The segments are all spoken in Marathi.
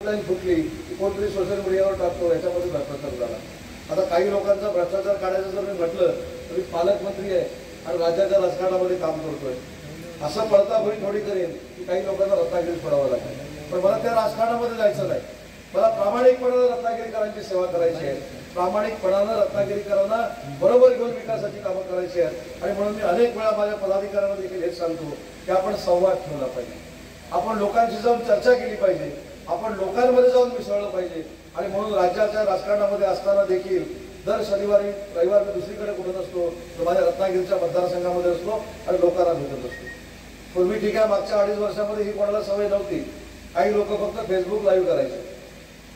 लाईन फुटली की कोणतरी सोशल मीडियावर टाकतो, याच्यामध्ये भ्रष्टाचार झाला. आता काही लोकांचा भ्रष्टाचार काढायचं जर मी म्हटलं तरी पालकमंत्री आहे आणि राज्याच्या राजकारणामध्ये काम करतोय, असं पळताफळी थोडी करेन की काही लोकांना रत्नागिरीत पडावं लागेल. पण मला त्या राजकारणामध्ये जायचं नाही. मला प्रामाणिकपणानं रत्नागिरीकरांची सेवा करायची आहे, प्रामाणिकपणानं रत्नागिरीकरांना बरोबर घेऊन विकासाची कामं करायची आहेत. आणि म्हणून मी अनेक वेळा माझ्या पदाधिकाऱ्यांना देखील हेच सांगतो की आपण संवाद ठेवला पाहिजे, आपण लोकांशी जाऊन चर्चा केली पाहिजे, आपण लोकांमध्ये जाऊन मिसळलं पाहिजे. आणि म्हणून राज्याच्या राजकारणामध्ये असताना देखील दर शनिवारी रविवार मी दुसरीकडे कुठं नसतो, तर माझ्या रत्नागिरीच्या मतदारसंघामध्ये असतो आणि लोकांना भेटत असतो. पूर्वी ठीक आहे, मागच्या 2.5 वर्षामध्ये ही कोणाला सवय नव्हती. काही लोक फक्त फेसबुक लाईव्ह करायचे,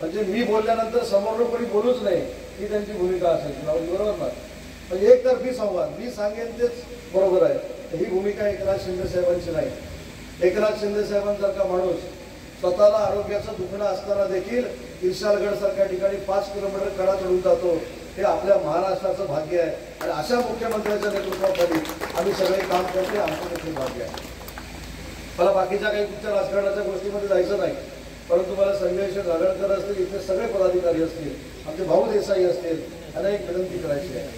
म्हणजे मी बोलल्यानंतर समोर कोणी बोलूच नाही ही त्यांची भूमिका असायची. बरोबर ना? म्हणजे एकतर्फी संवाद, मी सांगेन तेच बरोबर आहे. ही भूमिका एकनाथ शिंदे साहेबांची नाही. एकनाथ शिंदे साहेबांसारखा माणूस स्वतःला आरोग्याचं दुखणं असताना देखील इर्शालगड सारख्या ठिकाणी 5 किलोमीटर कडा चढून जातो, हे आपल्या महाराष्ट्राचं भाग्य आहे. आणि अशा मुख्यमंत्र्यांच्या नेतृत्वाखाली आम्ही सगळे काम करते, आमचं देखील भाग्य आहे. मला बाकीच्या काही कुठच्या राजकारणाच्या गोष्टीमध्ये जायचं नाही, परंतु मला संजय शेठ रागडकर असतील, इथले सगळे पदाधिकारी असतील, आमचे भाऊ देसाई असतील, अनेक विनंती करायची आहे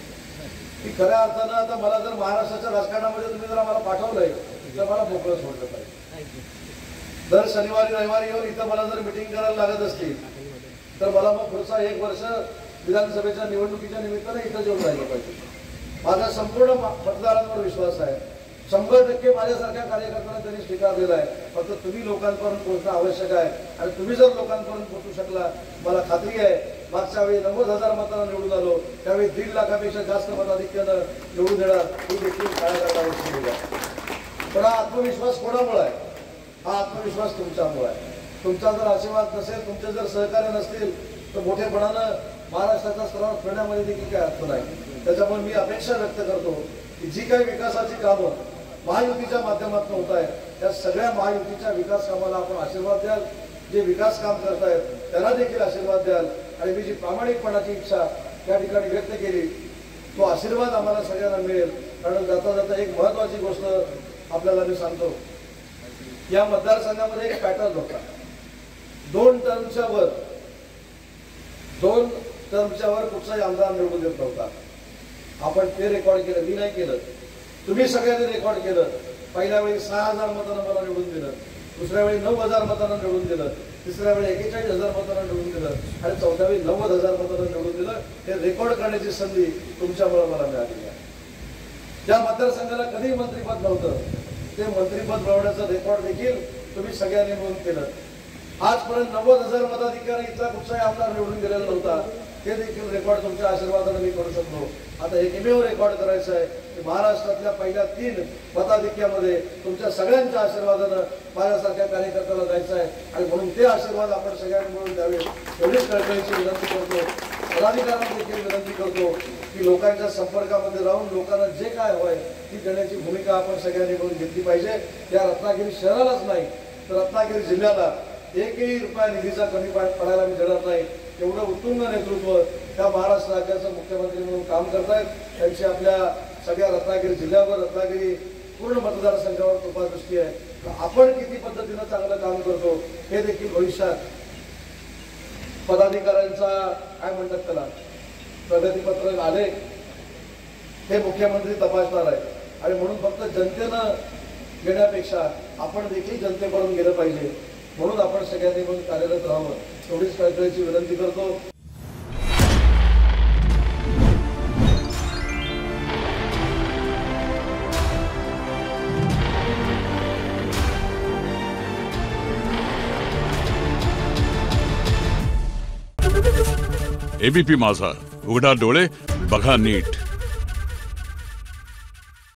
की खऱ्या अर्थानं आता मला जर महाराष्ट्राच्या राजकारणामध्ये तुम्ही जर आम्हाला पाठवलंय तर मला मोकळं सोडलं पाहिजे. दर शनिवारी रविवारी येऊन इथं मला जर मिटिंग करायला लागत असतील तर मला मग पुढचा 1 वर्ष विधानसभेच्या निवडणुकीच्या निमित्तानं इथं जेवून राहिलं पाहिजे. माझा संपूर्ण मतदारांवर विश्वास आहे, 100% माझ्यासारख्या कार्यकर्त्यांना त्यांनी स्वीकारलेला आहे. फक्त तुम्ही लोकांपर्यंत पोहोचणं आवश्यक आहे. आणि तुम्ही जर लोकांपर्यंत पोहोचू शकला, मला खात्री आहे मागच्या वेळी 90,000 मतांना निवडून आलो, त्यावेळी 1.5 लाखापेक्षा जास्त मताधिक्यानं निवडून देणार ही देखील काळाकाळावर. पण हा आत्मविश्वास कोणामुळे आहे? हा आत्मविश्वास तुमच्यामुळे आहे. तुमचा जर आशीर्वाद नसेल, तुमचे जर सहकार्य नसतील तर मोठेपणानं महाराष्ट्राचा स्तरावर फिरण्यामध्ये देखील काही अर्थ नाही. त्याच्यामुळे मी अपेक्षा व्यक्त करतो की जी काही विकासाची कामं महायुतीच्या माध्यमातून होत आहेत, त्या सगळ्या महायुतीच्या विकास कामाला आपण आशीर्वाद द्याल. जे विकास काम करतायत त्यांना देखील आशीर्वाद द्याल. आणि मी जी प्रामाणिकपणाची इच्छा त्या ठिकाणी व्यक्त केली, तो आशीर्वाद आम्हाला सगळ्यांना मिळेल. कारण जाता जाता एक महत्वाची गोष्ट आपल्याला मी सांगतो, या मतदारसंघामध्ये एक पॅटर्न होता. 2 टर्मच्या वर कुठचाही आमदार निवडून देत नव्हता. आपण ते रेकॉर्ड केलं, मी नाही केलं, तुम्ही सगळ्यांनी रेकॉर्ड केलं. पहिल्या वेळी 6,000 मतांना मला निवडून दिलं, दुसऱ्या वेळी 9,000 मतांना निवडून दिलं, तिसऱ्या वेळी 41,000 मतांना निवडून दिलं आणि चौथ्या वेळी 90,000 मतांना निवडून दिलं. हे रेकॉर्ड करण्याची संधी तुमच्यामुळे मला मिळाली आहे. ज्या मतदारसंघाला कधी मंत्रिपद नव्हतं, ते मंत्रिपद मिळवण्याचं रेकॉर्ड देखील तुम्ही सगळ्यांनी नोंद केलं. आजपर्यंत 90,000 मताधिकारी इथला कुठचाही आमदार निवडून गेलेला नव्हता, ते देखील रेकॉर्ड तुमच्या आशीर्वादाने मी करू शकतो. आता एकमेव रेकॉर्ड करायचं आहे की महाराष्ट्रातल्या पहिल्या 3 मताधिक्यामध्ये तुमच्या सगळ्यांच्या आशीर्वादानं माझ्यासारख्या कार्यकर्त्याला जायचं आहे. आणि म्हणून ते आशीर्वाद आपण सगळ्यांनी मिळून द्यावे एवढीच कळकळीची विनंती करतो. पदाधिकाऱ्यांना देखील विनंती करतो की लोकांच्या संपर्कामध्ये राहून लोकांना जे काय हवंय ती देण्याची भूमिका आपण सगळ्यांनी मिळून घेतली पाहिजे. या रत्नागिरी शहरालाच नाही तर रत्नागिरी जिल्ह्याला एकही रुपया निधीचा कमी पडायला मी देणार नाही. एवढं उत्तुंग नेतृत्व त्या महाराष्ट्र राज्याचं मुख्यमंत्री म्हणून काम करतायत. त्यांची आपल्या सगळ्या रत्नागिरी जिल्ह्यावर, रत्नागिरी पूर्ण मतदारसंघावर कृपादृष्टी आहे. आपण किती पद्धतीनं चांगलं काम करतो हे देखील भविष्यात पदाधिकाऱ्यांचा काय म्हणतात त्याला प्रगतीपत्रक आले हे मुख्यमंत्री तपासणार आहे. आणि म्हणून फक्त जनतेनं घेण्यापेक्षा आपण देखील जनतेकडून गेलं पाहिजे. म्हणून आपण सगळ्यांनी मिळून कार्यरत राहावं एवढीच कळकळीची विनंती करतो. एबीपी माझा, उघडा डोळे बघा नीट.